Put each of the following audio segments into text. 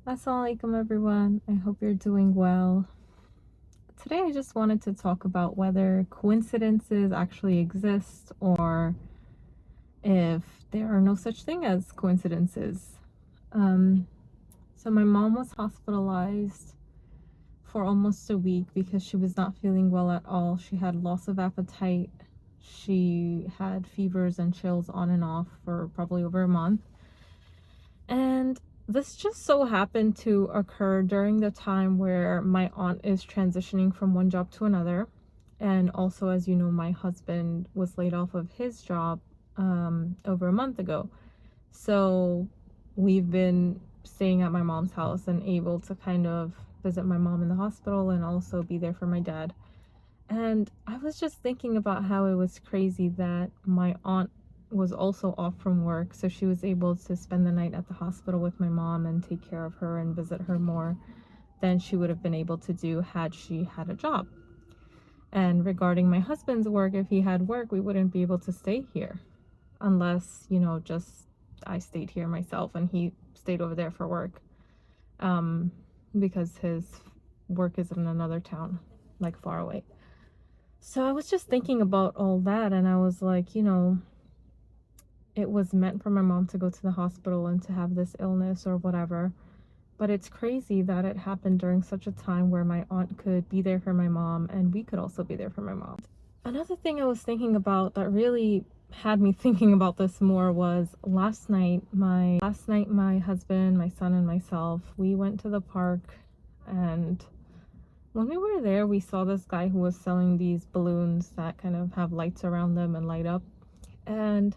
Assalamualaikum everyone. I hope you're doing well. Today I just wanted to talk about whether coincidences actually exist or if there are no such thing as coincidences. Um, so my mom was hospitalized for almost a week because she was not feeling well at all. She had loss of appetite. She had fevers and chills on and off for probably over a month. And this just so happened to occur during the time where my aunt is transitioning from one job to another. And also, as you know, my husband was laid off of his job over a month ago. So we've been staying at my mom's house and able to kind of visit my mom in the hospital and also be there for my dad. And I was just thinking about how it was crazy that my aunt was also off from work, so she was able to spend the night at the hospital with my mom and take care of her and visit her more than she would have been able to do had she had a job. And regarding my husband's work, if he had work, we wouldn't be able to stay here unless, just I stayed here myself and he stayed over there for work um, because his work is in another town, like far away. So I was just thinking about all that, and I was like, it was meant for my mom to go to the hospital and to have this illness or whatever. But it's crazy that it happened during such a time where my aunt could be there for my mom and we could also be there for my mom. Another thing I was thinking about that really had me thinking about this more was last night my husband, my son, and myself, we went to the park, and when we were there, we saw this guy who was selling these balloons that kind of have lights around them and light up. And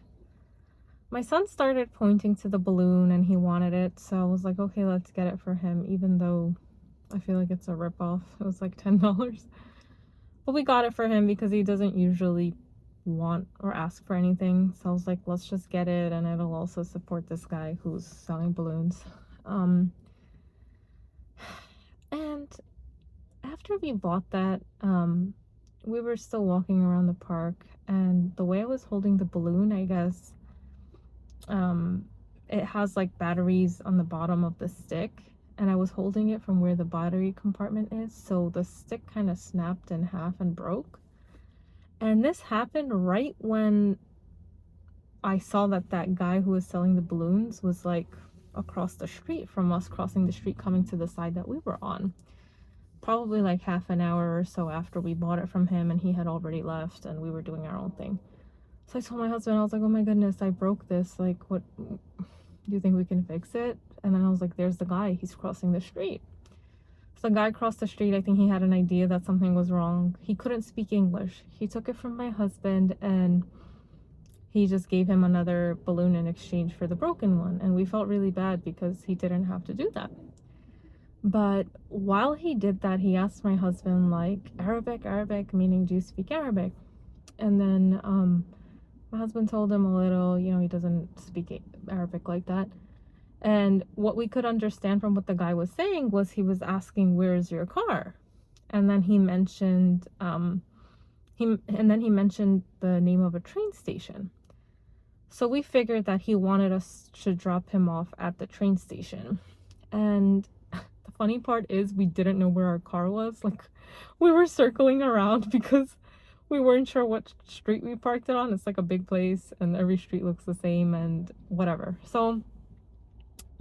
my son started pointing to the balloon and he wanted it. So I was like, okay, let's get it for him, even though I feel like it's a ripoff. It was like $10. But we got it for him because he doesn't usually want or ask for anything. So I was like, let's just get it, and it'll also support this guy who's selling balloons. And after we bought that, we were still walking around the park, and the way I was holding the balloon, I guess, it has like batteries on the bottom of the stick, and I was holding it from where the battery compartment is, so the stick kind of snapped in half and broke. And this happened right when I saw that guy who was selling the balloons was like across the street from us, crossing the street coming to the side that we were on, probably like half an hour or so after we bought it from him, and he had already left and we were doing our own thing. So I told my husband, I was like, oh my goodness, I broke this. Like, what do you think we can fix it? And then I was like, there's the guy, he's crossing the street. So the guy crossed the street. I think he had an idea that something was wrong. He couldn't speak English. He took it from my husband and he just gave him another balloon in exchange for the broken one. And we felt really bad because he didn't have to do that. But while he did that, he asked my husband, like, Arabic, meaning, do you speak Arabic? And then my husband told him a little, he doesn't speak Arabic like that. And what we could understand from what the guy was saying was he was asking, where's your car? And then he mentioned, he mentioned the name of a train station. So we figured that he wanted us to drop him off at the train station. And the funny part is we didn't know where our car was. Like, we were circling around because we weren't sure what street we parked it on. It's like a big place and every street looks the same and whatever. So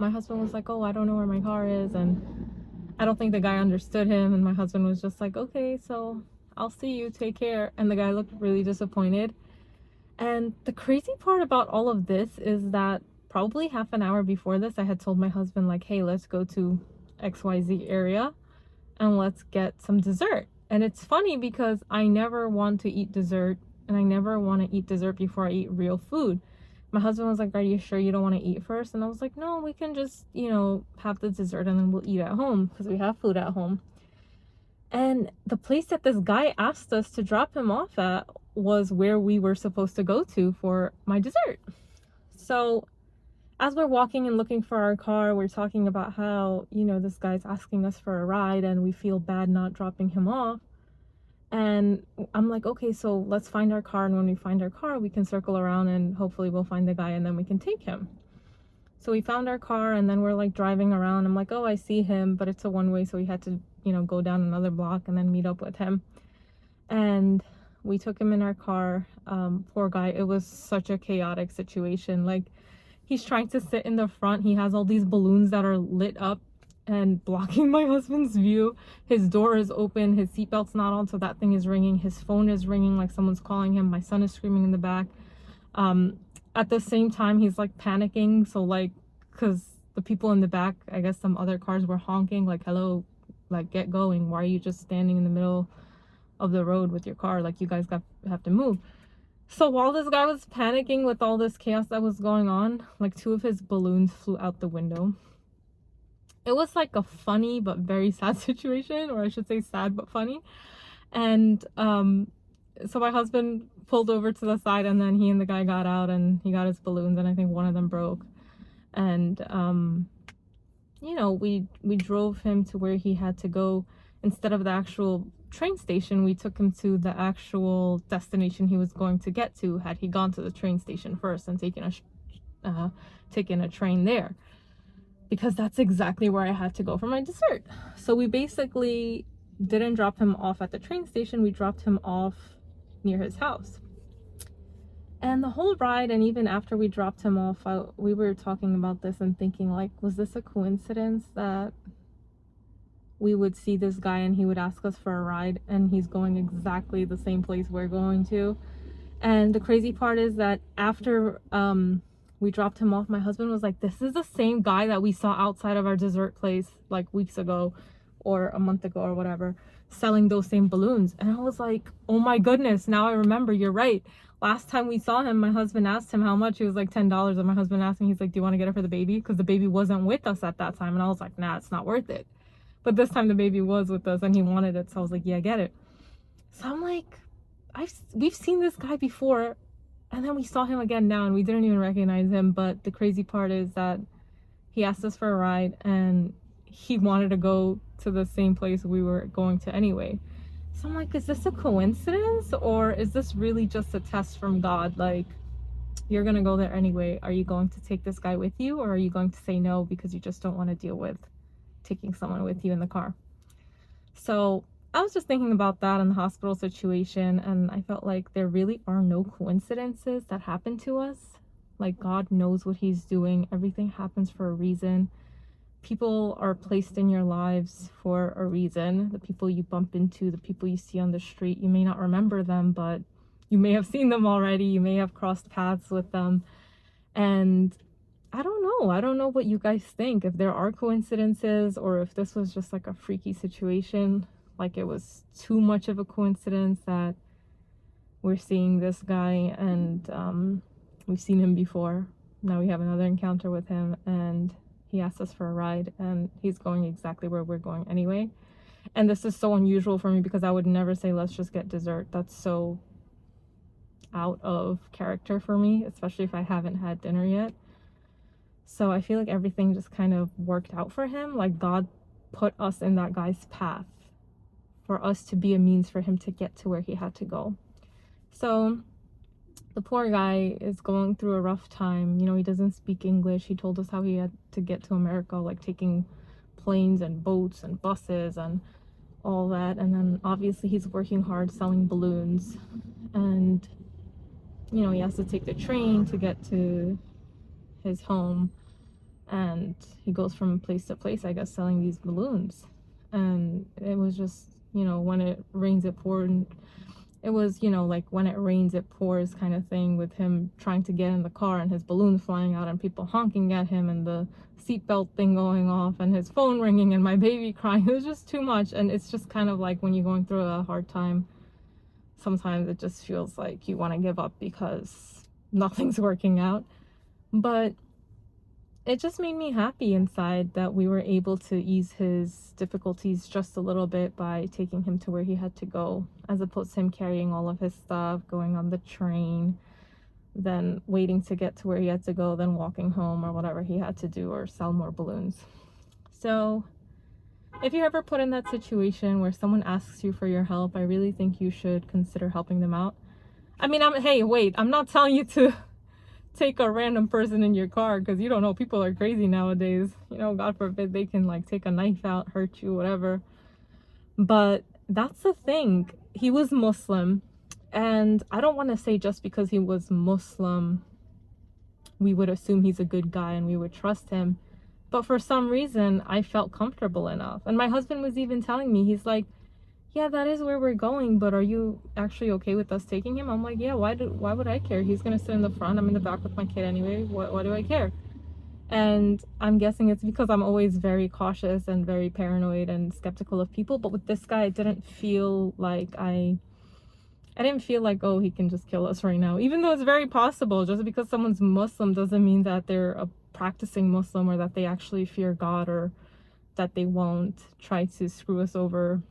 my husband was like, oh, I don't know where my car is. And I don't think the guy understood him. And my husband was just like, okay, so I'll see you. Take care. And the guy looked really disappointed. And the crazy part about all of this is that probably half an hour before this, I had told my husband, like, hey, let's go to XYZ area and let's get some dessert. And it's funny because I never want to eat dessert, and I never want to eat dessert before I eat real food. My husband was like, are you sure you don't want to eat first? And I was like, no, we can just, have the dessert and then we'll eat at home because we have food at home. And the place that this guy asked us to drop him off at was where we were supposed to go to for my dessert. So as we're walking and looking for our car, we're talking about how, this guy's asking us for a ride and we feel bad not dropping him off. And I'm like, okay, so let's find our car. And when we find our car, we can circle around and hopefully we'll find the guy and then we can take him. So we found our car, and then we're like driving around. I'm like, oh, I see him, but it's a one-way, so we had to, you know, go down another block and then meet up with him. And we took him in our car. Poor guy. It was such a chaotic situation. Like, he's trying to sit in the front. He has all these balloons that are lit up and blocking my husband's view. His door is open. His seatbelt's not on, so that thing is ringing. His phone is ringing like someone's calling him. My son is screaming in the back. At the same time, he's like panicking. So like, because the people in the back, I guess some other cars were honking like, hello, like, get going. Why are you just standing in the middle of the road with your car? Like, you guys have to move. So while this guy was panicking with all this chaos that was going on, like 2 of his balloons flew out the window. It was like a funny but very sad situation, or I should say sad but funny. And so my husband pulled over to the side, and then he and the guy got out, and he got his balloons, and I think one of them broke. And you know, we drove him to where he had to go. Instead of the actual train station, we took him to the actual destination he was going to get to, had he gone to the train station first and taken a train there, because that's exactly where I had to go for my dessert. So we basically didn't drop him off at the train station. We dropped him off near his house. And the whole ride, and even after we dropped him off, we were talking about this and thinking, like, was this a coincidence that we would see this guy and he would ask us for a ride, and he's going exactly the same place we're going to? And the crazy part is that after we dropped him off, my husband was like, this is the same guy that we saw outside of our dessert place like weeks ago or a month ago or whatever, selling those same balloons. And I was like, oh my goodness, now I remember, you're right. Last time we saw him, my husband asked him how much. He was like $10. And my husband asked me, he's like, do you want to get it for the baby? Because the baby wasn't with us at that time. And I was like, nah, it's not worth it. But this time the baby was with us and he wanted it. So I was like, yeah, get it. So I'm like, we've seen this guy before. And then we saw him again now, and we didn't even recognize him. But the crazy part is that he asked us for a ride, and he wanted to go to the same place we were going to anyway. So I'm like, is this a coincidence, or is this really just a test from God? Like, you're going to go there anyway. Are you going to take this guy with you, or are you going to say no because you just don't want to deal with taking someone with you in the car? So I was just thinking about that in the hospital situation, and I felt like there really are no coincidences that happen to us. Like, God knows what he's doing. Everything happens for a reason. People are placed in your lives for a reason. The people you bump into, the people you see on the street, you may not remember them, but you may have seen them already. You may have crossed paths with them. And I don't know. I don't know what you guys think, if there are coincidences or if this was just like a freaky situation. Like, it was too much of a coincidence that we're seeing this guy, and we've seen him before. Now we have another encounter with him, and he asked us for a ride, and he's going exactly where we're going anyway. And this is so unusual for me because I would never say, let's just get dessert. That's so out of character for me, especially if I haven't had dinner yet. So I feel like everything just kind of worked out for him. Like, God put us in that guy's path for us to be a means for him to get to where he had to go. So the poor guy is going through a rough time. You know, he doesn't speak English. He told us how he had to get to America, like taking planes and boats and buses and all that. And then obviously he's working hard selling balloons. And, you know, he has to take the train to get to his home. And he goes from place to place, I guess, selling these balloons. And it was just, you know, when it rains, it pours. And it was, you know, like when it rains, it pours kind of thing, with him trying to get in the car and his balloons flying out and people honking at him and the seatbelt thing going off and his phone ringing and my baby crying. It was just too much. And it's just kind of like when you're going through a hard time, sometimes it just feels like you want to give up because nothing's working out. But it just made me happy inside that we were able to ease his difficulties just a little bit by taking him to where he had to go, as opposed to him carrying all of his stuff, going on the train, then waiting to get to where he had to go, then walking home or whatever he had to do, or sell more balloons. So if you're ever put in that situation where someone asks you for your help, I really think you should consider helping them out. I mean, hey, wait, I'm not telling you to take a random person in your car, because you don't know, people are crazy nowadays. You know, God forbid they can like take a knife out, hurt you, whatever. But that's the thing. He was Muslim, and I don't want to say just because he was Muslim we would assume he's a good guy and we would trust him. But for some reason, I felt comfortable enough. And my husband was even telling me, he's like, yeah, that is where we're going, but are you actually okay with us taking him? I'm like, yeah, why would I care? He's gonna sit in the front, I'm in the back with my kid anyway. What do I care? And I'm guessing it's because I'm always very cautious and very paranoid and skeptical of people. But with this guy, I didn't feel like I didn't feel like, oh, he can just kill us right now. Even though it's very possible. Just because someone's Muslim doesn't mean that they're a practicing Muslim, or that they actually fear God, or that they won't try to screw us over,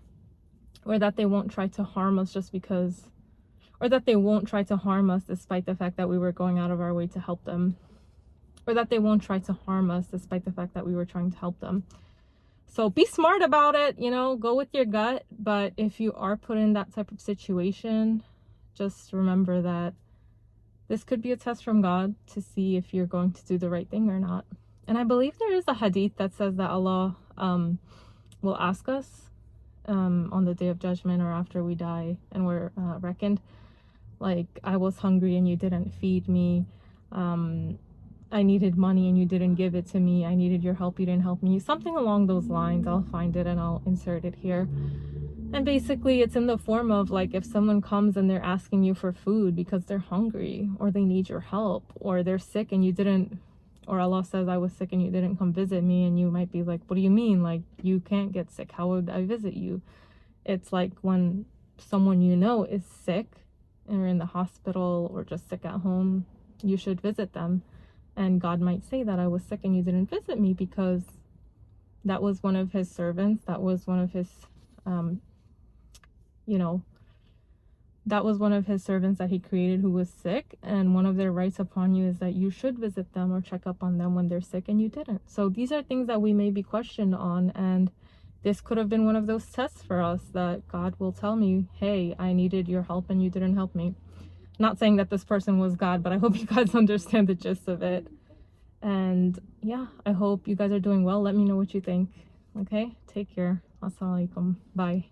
or that they won't try to harm us just because, or that they won't try to harm us despite the fact that we were going out of our way to help them, or that they won't try to harm us despite the fact that we were trying to help them. So be smart about it, you know, go with your gut. But if you are put in that type of situation, just remember that this could be a test from God to see if you're going to do the right thing or not. And I believe there is a hadith that says that Allah will ask us on the day of judgment, or after we die and we're reckoned, like, I was hungry and you didn't feed me. I needed money and you didn't give it to me. I needed your help, you didn't help me. Something along those lines. I'll find it and I'll insert it here. And basically it's in the form of, like, if someone comes and they're asking you for food because they're hungry, or they need your help, or they're sick and you didn't, or Allah says, I was sick and you didn't come visit me, and you might be like, what do you mean? Like, you can't get sick. How would I visit you? It's like when someone you know is sick and are in the hospital or just sick at home, you should visit them. And God might say that I was sick and you didn't visit me because that was one of his servants. That was one of his, that was one of his servants that he created who was sick. And one of their rights upon you is that you should visit them or check up on them when they're sick, and you didn't. So these are things that we may be questioned on. And this could have been one of those tests for us, that God will tell me, hey, I needed your help and you didn't help me. Not saying that this person was God, but I hope you guys understand the gist of it. And yeah, I hope you guys are doing well. Let me know what you think. Okay, take care. Assalamu alaikum. Bye.